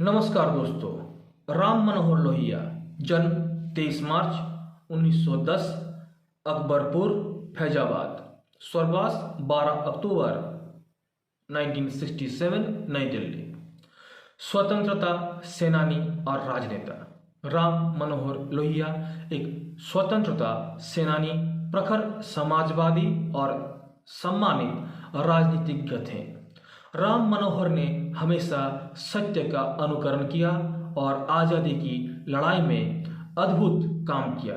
नमस्कार दोस्तों। राम मनोहर लोहिया जन्म 23 मार्च 1910 अकबरपुर फैजाबाद, स्वर्गवास 12 अक्टूबर 1967 नई दिल्ली। स्वतंत्रता सेनानी और राजनेता राम मनोहर लोहिया एक स्वतंत्रता सेनानी, प्रखर समाजवादी और सम्मानित राजनीतिज्ञ थे। राम मनोहर ने हमेशा सत्य का अनुकरण किया और आज़ादी की लड़ाई में अद्भुत काम किया।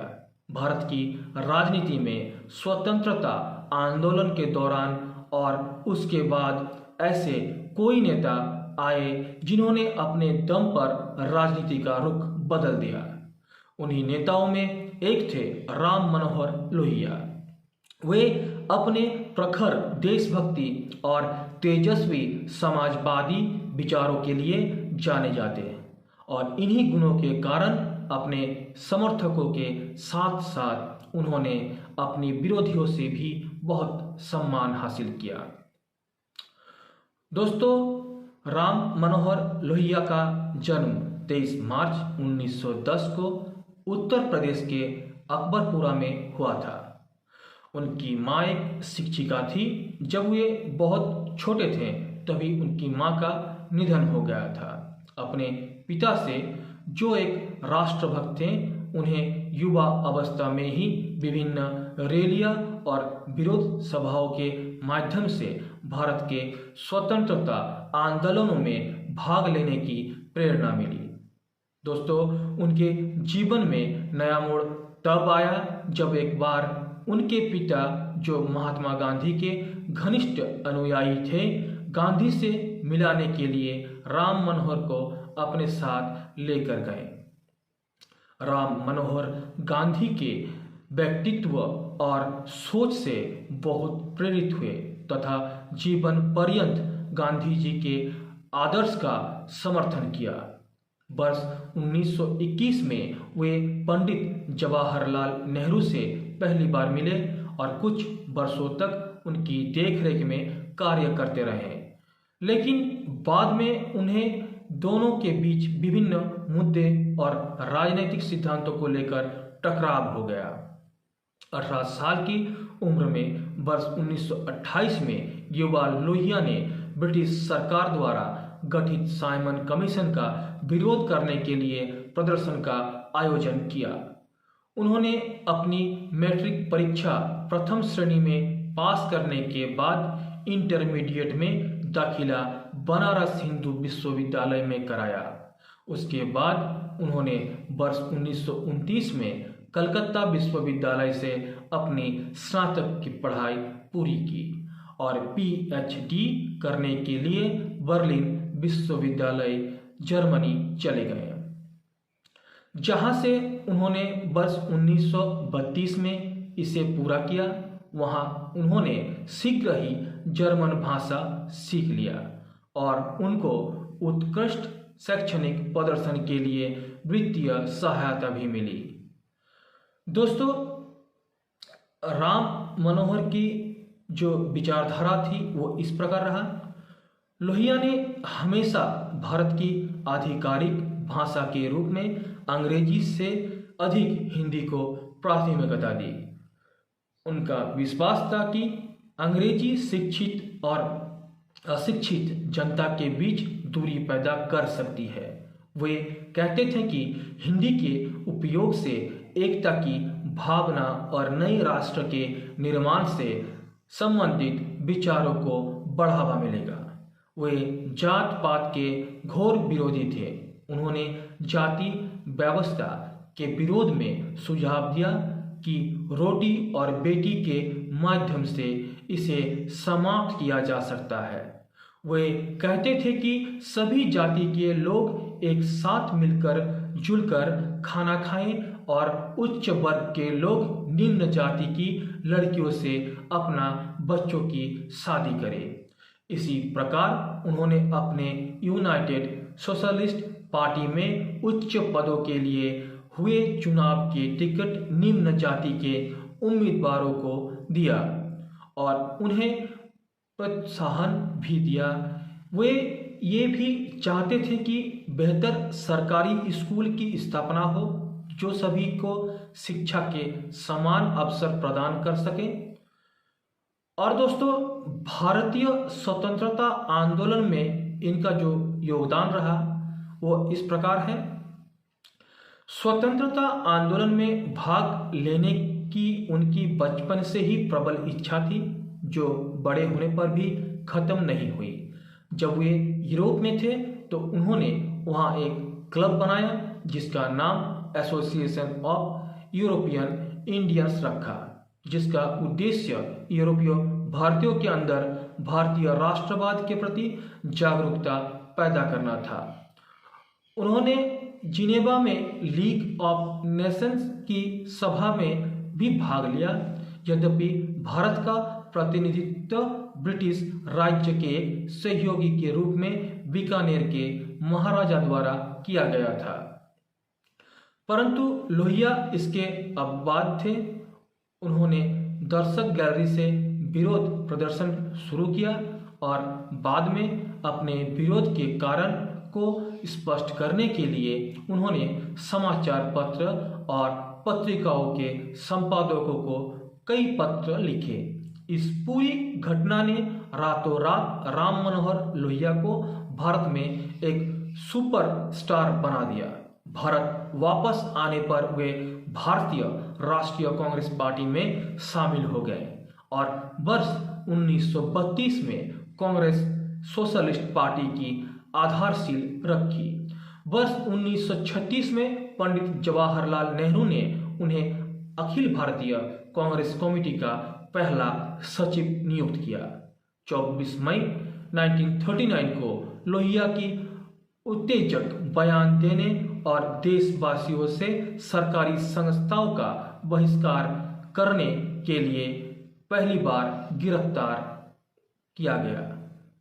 भारत की राजनीति में स्वतंत्रता आंदोलन के दौरान और उसके बाद ऐसे कोई नेता आए जिन्होंने अपने दम पर राजनीति का रुख बदल दिया। उन्हीं नेताओं में एक थे राम मनोहर लोहिया। वे अपने प्रखर देशभक्ति और तेजस्वी समाजवादी विचारों के लिए जाने जाते हैं और इन्हीं गुणों के कारण अपने समर्थकों के साथ साथ उन्होंने अपने विरोधियों से भी बहुत सम्मान हासिल किया। दोस्तों, राम मनोहर लोहिया का जन्म 23 मार्च 1910 को उत्तर प्रदेश के अकबरपुरा में हुआ था। उनकी माँ एक शिक्षिका थी। जब वे बहुत छोटे थे तभी उनकी माँ का निधन हो गया था। अपने पिता से, जो एक राष्ट्रभक्त थे, उन्हें युवा अवस्था में ही विभिन्न रैलियां और विरोध सभाओं के माध्यम से भारत के स्वतंत्रता आंदोलनों में भाग लेने की प्रेरणा मिली। दोस्तों, उनके जीवन में नया मोड़ तब आया जब एक बार उनके पिता, जो महात्मा गांधी के घनिष्ठ अनुयायी थे, गांधी से मिलाने के लिए राम मनोहर को अपने साथ लेकर गए। राम मनोहर गांधी के व्यक्तित्व और सोच से बहुत प्रेरित हुए तथा जीवन पर्यंत गांधी जी के आदर्श का समर्थन किया। वर्ष 1921 में वे पंडित जवाहरलाल नेहरू से पहली बार मिले और कुछ वर्षों तक उनकी देखरेख में कार्य करते रहे, लेकिन बाद में उन्हें दोनों के बीच विभिन्न मुद्दे और राजनीतिक सिद्धांतों को लेकर टकराव हो गया। 18 साल की उम्र में वर्ष 1928 में युवा लोहिया ने ब्रिटिश सरकार द्वारा गठित साइमन कमीशन का विरोध करने के लिए प्रदर्शन का आयोजन किया। उन्होंने अपनी मैट्रिक परीक्षा प्रथम श्रेणी में पास करने के बाद इंटरमीडिएट में दाखिला बनारस हिंदू विश्वविद्यालय में कराया। उसके बाद उन्होंने वर्ष 1929 में कलकत्ता विश्वविद्यालय से अपनी स्नातक की पढ़ाई पूरी की और पीएचडी करने के लिए बर्लिन विश्वविद्यालय जर्मनी चले गए, जहां से उन्होंने वर्ष 1932 में इसे पूरा किया। वहां उन्होंने शीघ्र ही जर्मन भाषा सीख लिया और उनको उत्कृष्ट शैक्षणिक प्रदर्शन के लिए वित्तीय सहायता भी मिली। दोस्तों, राम मनोहर की जो विचारधारा थी वो इस प्रकार रहा। लोहिया ने हमेशा भारत की आधिकारिक भाषा के रूप में अंग्रेजी से अधिक हिंदी को प्राथमिकता दी। उनका विश्वास था कि अंग्रेजी शिक्षित और अशिक्षित जनता के बीच दूरी पैदा कर सकती है। वे कहते थे कि हिंदी के उपयोग से एकता की भावना और नए राष्ट्र के निर्माण से संबंधित विचारों को बढ़ावा मिलेगा। वे जात पात के घोर विरोधी थे। उन्होंने जाति व्यवस्था के विरोध में सुझाव दिया कि रोटी और बेटी के माध्यम से इसे समाप्त किया जा सकता है। वे कहते थे कि सभी जाति के लोग एक साथ मिलकर जुलकर खाना खाएं और उच्च वर्ग के लोग निम्न जाति की लड़कियों से अपना बच्चों की शादी करें। इसी प्रकार उन्होंने अपने यूनाइटेड सोशलिस्ट पार्टी में उच्च पदों के लिए हुए चुनाव के टिकट निम्न जाति के उम्मीदवारों को दिया और उन्हें प्रोत्साहन भी दिया। वे ये भी चाहते थे कि बेहतर सरकारी स्कूल की स्थापना हो जो सभी को शिक्षा के समान अवसर प्रदान कर सके। और दोस्तों, भारतीय स्वतंत्रता आंदोलन में इनका जो योगदान रहा वो इस प्रकार है। स्वतंत्रता आंदोलन में भाग लेने की उनकी बचपन से ही प्रबल इच्छा थी, जो बड़े होने पर भी खत्म नहीं हुई। जब वे यूरोप में थे तो उन्होंने वहाँ एक क्लब बनाया जिसका नाम एसोसिएशन ऑफ यूरोपियन इंडियंस रखा, जिसका उद्देश्य यूरोपीय भारतीयों के अंदर भारतीय राष्ट्रवाद के प्रति जागरूकता पैदा करना था। उन्होंने जिनेवा में लीग ऑफ नेशंस की सभा में भी भाग लिया। यद्यपि भारत का प्रतिनिधित्व ब्रिटिश राज्य के सहयोगी के रूप में बीकानेर के महाराजा द्वारा किया गया था, परंतु लोहिया इसके अपवाद थे। उन्होंने दर्शक गैलरी से विरोध प्रदर्शन शुरू किया और बाद में अपने विरोध के कारण को स्पष्ट करने के लिए उन्होंने समाचार पत्र और पत्रिकाओं के संपादकों को कई पत्र लिखे। इस पूरी घटना ने रातों रात राम मनोहर लोहिया को भारत में एक सुपरस्टार बना दिया। भारत वापस आने पर वे भारतीय राष्ट्रीय कांग्रेस पार्टी में शामिल हो गए और वर्ष 1932 में कांग्रेस सोशलिस्ट पार्टी की आधारशिल रखी। वर्ष 1936 में पंडित जवाहरलाल नेहरू ने उन्हें अखिल भारतीय कांग्रेस कमेटी का पहला सचिव नियुक्त किया। 24 मई 1939 को लोहिया की उत्तेजक बयान देने और देशवासियों से सरकारी संस्थाओं का बहिष्कार करने के लिए पहली बार गिरफ्तार किया गया,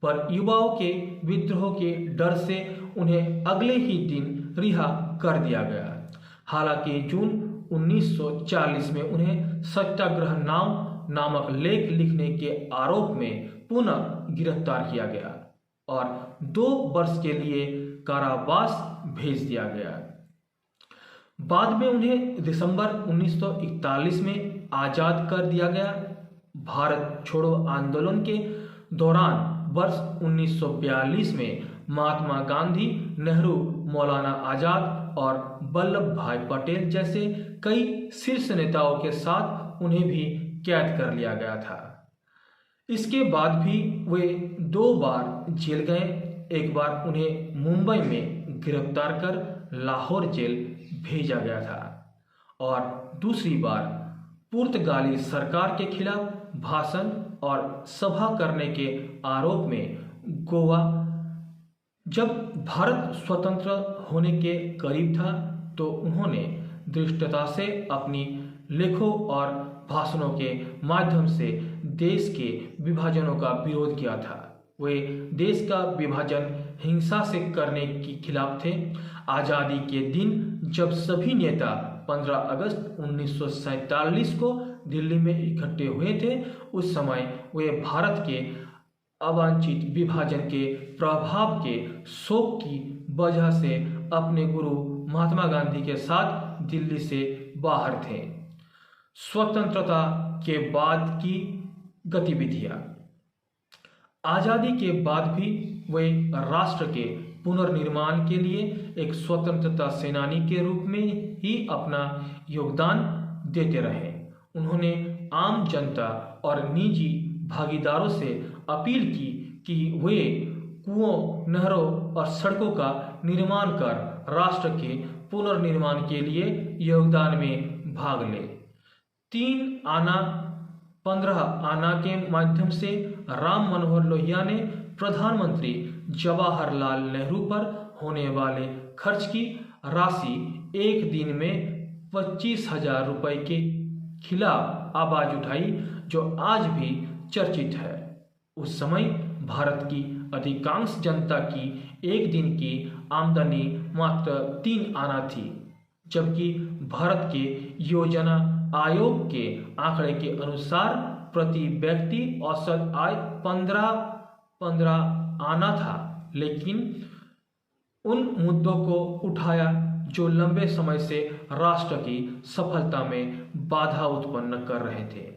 पर युवाओं के विद्रोह के डर से उन्हें अगले ही दिन रिहा कर दिया गया। हालांकि जून 1940 में उन्हें सत्याग्रह नामक लेख लिखने के आरोप में पुनः गिरफ्तार किया गया और 2 वर्ष के लिए कारावास भेज दिया गया। बाद में उन्हें दिसंबर 1941 में आजाद कर दिया गया। भारत छोड़ो आंदोलन के दौरान वर्ष 1942 में महात्मा गांधी, नेहरू, मौलाना आजाद और वल्लभ भाई पटेल जैसे कई शीर्ष नेताओं के साथ उन्हें भी कैद कर लिया गया था। इसके बाद भी वे 2 बार जेल गए। एक बार उन्हें मुंबई में गिरफ्तार कर लाहौर जेल भेजा गया था और दूसरी बार पुर्तगाली सरकार के खिलाफ भाषण और सभा करने के आरोप में गोवा। जब भारत स्वतंत्र होने के करीब था तो उन्होंने दृढ़ता से अपनी लेखों और भाषणों के माध्यम से देश के विभाजनों का विरोध किया था। वे देश का विभाजन हिंसा से करने के खिलाफ थे। आज़ादी के दिन जब सभी नेता 15 अगस्त 1947 को दिल्ली में इकट्ठे हुए थे, उस समय वे भारत के अवांछित विभाजन के प्रभाव के शोक की वजह से अपने गुरु महात्मा गांधी के साथ दिल्ली से बाहर थे। स्वतंत्रता के बाद की गतिविधियां। आज़ादी के बाद भी वे राष्ट्र के पुनर्निर्माण के लिए एक स्वतंत्रता सेनानी के रूप में ही अपना योगदान देते रहे। उन्होंने आम जनता और निजी भागीदारों से अपील की कि वे कुओं, नहरों और सड़कों का निर्माण कर राष्ट्र के पुनर्निर्माण के लिए योगदान में भाग लें। 3 आना 15 आना के माध्यम से राम मनोहर लोहिया ने प्रधानमंत्री जवाहरलाल नेहरू पर होने वाले खर्च की राशि एक दिन में 25,000 रुपये के खिलाफ आवाज उठाई, जो आज भी चर्चित है। उस समय भारत की अधिकांश जनता की एक दिन की आमदनी मात्र 3 आना थी, जबकि भारत के योजना आयोग के आंकड़े के अनुसार प्रति व्यक्ति औसत आय 15 आना था। लेकिन उन मुद्दों को उठाया जो लंबे समय से राष्ट्र की सफलता में बाधा उत्पन्न कर रहे थे।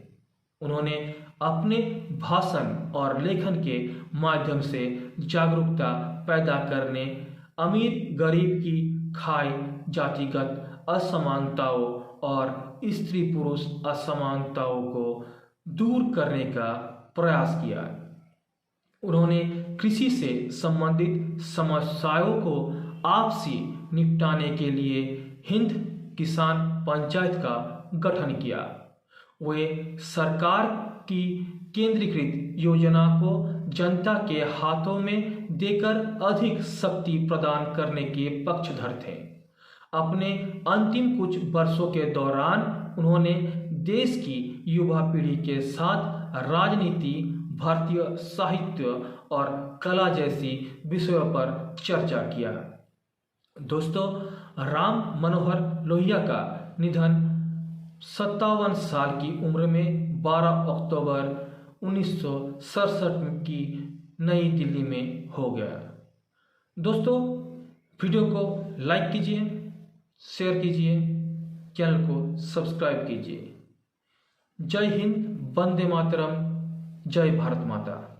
उन्होंने अपने भाषण और लेखन के माध्यम से जागरूकता पैदा करने, अमीर गरीब की खाई, जातिगत असमानताओं और स्त्री पुरुष असमानताओं को दूर करने का प्रयास किया। उन्होंने कृषि से संबंधित समस्याओं को आपसी निपटाने के लिए हिंद किसान पंचायत का गठन किया। वे सरकार की केंद्रीकृत योजना को जनता के हाथों में देकर अधिक शक्ति प्रदान करने के पक्षधर थे। अपने अंतिम कुछ वर्षों के दौरान उन्होंने देश की युवा पीढ़ी के साथ राजनीति, भारतीय साहित्य और कला जैसी विषयों पर चर्चा किया। दोस्तों, राम मनोहर लोहिया का निधन 57 साल की उम्र में 12 अक्टूबर 1967 की नई दिल्ली में हो गया। दोस्तों, वीडियो को लाइक कीजिए, शेयर कीजिए, चैनल को सब्सक्राइब कीजिए। जय हिंद, वंदे मातरम, जय भारत माता।